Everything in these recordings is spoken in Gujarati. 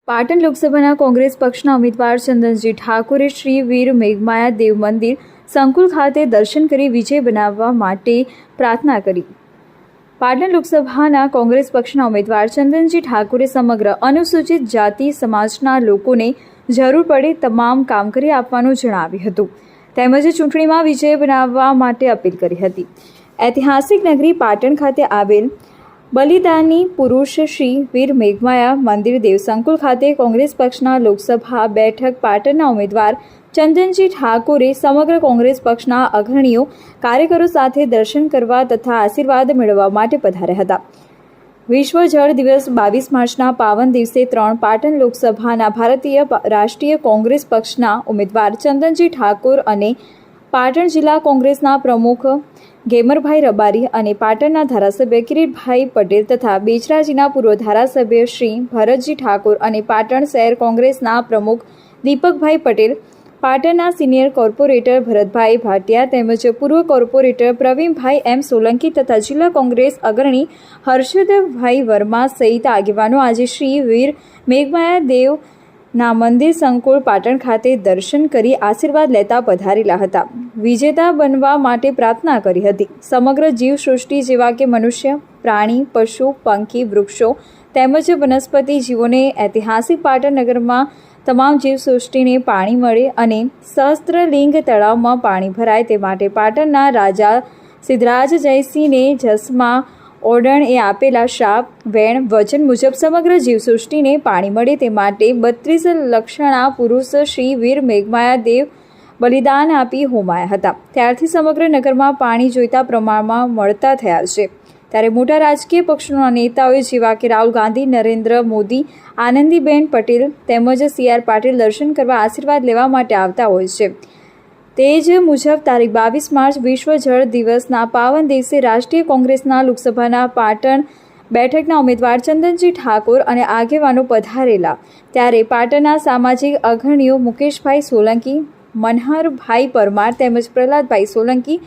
પાટણ લોકસભાના કોંગ્રેસ પક્ષના ઉમેદવાર ચંદનજી ઠાકોરે શ્રી વીર મેઘમાયા દેવ મંદિર સંકુલ ખાતે દર્શન કરી વિજય બનાવવા માટે પ્રાર્થના કરી. પાટણ લોકસભાના કોંગ્રેસ પક્ષના ઉમેદવાર ચંદનજી ઠાકોરે સમગ્ર અનુસૂચિત જાતિ સમાજના લોકોને જરૂર પડે તમામ કામ કરી આપવાનું જણાવ્યું હતું. તેમજ ચૂંટણીમાં વિજય બનાવવા માટે અપીલ કરી હતી. ઐતિહાસિક નગરી પાટણ ખાતે આવેલ બલિદાની પુરુષ શ્રી વીર મેઘમાયા મંદિર દેવસંકુલ ખાતે કોંગ્રેસ પક્ષના લોકસભા બેઠક પાટણના ઉમેદવાર ચંદનજી ઠાકોરે સમગ્ર કોંગ્રેસ પક્ષના અગ્રણીઓ કાર્યકરો સાથે દર્શન કરવા તથા આશીર્વાદ મેળવવા માટે પધાર્યા હતા. વિશ્વ જળ દિવસ 22 માર્ચના પાવન દિવસે પાટણ લોકસભાના ભારતીય રાષ્ટ્રીય કોંગ્રેસ પક્ષના ઉમેદવાર ચંદનજી ઠાકોર અને પાટણ જિલ્લા કોંગ્રેસના પ્રમુખ ગેમરભાઈ રબારી અને પાટણના ધારાસભ્ય કિરીટભાઈ પટેલ તથા બેચરાજીના પૂર્વ ધારાસભ્ય શ્રી ભરતજી ઠાકોર અને પાટણ શહેર કોંગ્રેસના પ્રમુખ દીપકભાઈ પટેલ, પાટણના સિનિયર કોર્પોરેટર ભરતભાઈ ભાટિયા તેમજ પૂર્વ કોર્પોરેટર પ્રવીણભાઈ એમ સોલંકી તથા જિલ્લા કોંગ્રેસ અગ્રણી હર્ષદભાઈ વર્મા સહિત આગેવાનો આજે શ્રી વીર મેઘમાયા દેવ ના મંદિર સંકુલ પાટણ ખાતે દર્શન કરી આશીર્વાદ લેતા પધારેલા હતા. વિજેતા બનવા માટે પ્રાર્થના કરી હતી. સમગ્ર જીવસૃષ્ટિ જેવા કે મનુષ્ય, પ્રાણી, પશુ, પંખી, વૃક્ષો તેમજ વનસ્પતિ જીવોને ઐતિહાસિક પાટણ નગરમાં તમામ જીવસૃષ્ટિને પાણી મળે અને સહસ્ત્રલિંગ તળાવમાં પાણી ભરાય તે માટે પાટણના રાજા સિદ્ધરાજ જયસિંહને જસમાં ઓર્ડણ એ આપેલા શાપ વેણ વચન મુજબ સમગ્ર જીવસૃષ્ટિને પાણી મળે તે માટે 32 લક્ષણા પુરુષ શ્રી વીર મેઘમાયા દેવ બલિદાન આપી હોમાયા હતા. ત્યારથી સમગ્ર નગરમાં પાણી જોઈતા પ્રમાણમાં મળતા થયા છે. ત્યારે મોટા રાજકીય પક્ષોના નેતાઓ જેવા કે રાહુલ ગાંધી, નરેન્દ્ર મોદી, આનંદીબેન પટેલ તેમજ CR પાટીલ દર્શન કરવા આશીર્વાદ લેવા માટે આવતા હોય છે. તે જ મુજબ તારીખ 22 માર્ચ વિશ્વ જળ દિવસના પાવન દિવસે રાષ્ટ્રીય કોંગ્રેસના લોકસભાના પાટણ બેઠકના ઉમેદવાર ચંદનજી ઠાકોર અને આગેવાનો પધારેલા. ત્યારે પાટણના સામાજિક અગ્રણીઓ મુકેશભાઈ સોલંકી, મનહરભાઈ પરમાર તેમજ પ્રહલાદભાઈ સોલંકી,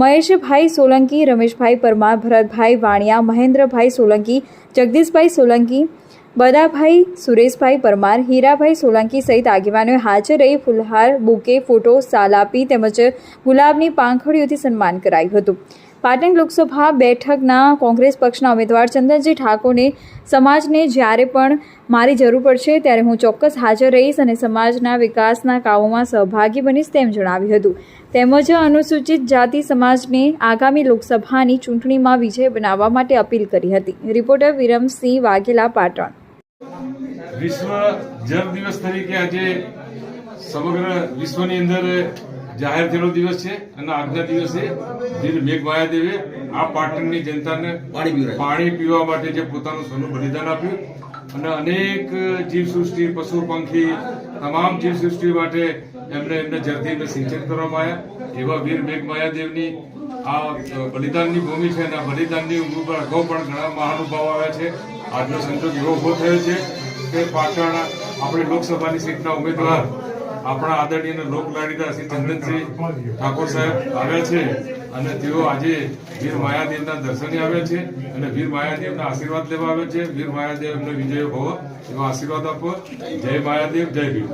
મહેશભાઈ સોલંકી, રમેશભાઈ પરમાર, ભરતભાઈ વાણિયા, મહેન્દ્રભાઈ સોલંકી, જગદીશભાઈ સોલંકી, બદાભાઈ સુરેશભાઈ પરમાર, હીરાભાઈ સોલંકી સહિત આગેવાનોએ હાજર રહી ફુલહાર, બુકે, ફોટો, સાલ આપી તેમજ ગુલાબની પાંખડીઓથી સન્માન કરાયું હતું. પાટણ લોકસભા બેઠકના કોંગ્રેસ પક્ષના ઉમેદવાર ચંદનજી ઠાકોરને સમાજને જ્યારે પણ મારી જરૂર પડશે ત્યારે હું ચોક્કસ હાજર રહીશ અને સમાજના વિકાસના કામોમાં સહભાગી બનીશ તેમ જણાવ્યું હતું. તેમજ અનુસૂચિત જાતિ સમાજને આગામી લોકસભાની ચૂંટણીમાં વિજય બનાવવા માટે અપીલ કરી હતી. રિપોર્ટર વિરમસિંહ વાઘેલા, પાટણ. વિશ્વ જળ દિવસ તરીકે આજે સમગ્ર વિશ્વની અંદર જાહેર થયેલો દિવસ છે અને આજના દિવસે વીર મેઘમાયા દેવે આ પાટણની જનતાને પાણી પીવા માટે જે પોતાનું સોનું બલિદાન આપ્યું અને અનેક જીવસૃષ્ટિ, પશુ, પંખી તમામ જીવસૃષ્ટિ માટે એમના જળથી સિંચન કરવામાં આવ્યા. એવા વીર મેઘમાયા દેવની આ બલિદાનની ભૂમિ છે અને આ બલિદાનની ઉપર અગાઉ પણ ઘણા મહાનુભાવો આવ્યા છે. આજનો સંજોગ એવો ઉભો થયો છે કે પાટણ આપણી લોકસભાની સીટના ઉમેદવાર આપણા આદરણીય લોકલાડીલા શ્રી ચંદનસિંહ ઠાકોર સાહેબ આવ્યા છે અને તેઓ આજે વીર માયાદેવના દર્શને આવ્યા છે અને વીર માયાદેવના આશીર્વાદ લેવા આવ્યા છે. વીર માયાદેવ એમને વિજય ભવ એવા આશીર્વાદ આપો. જય માયાદેવ, જય વીર.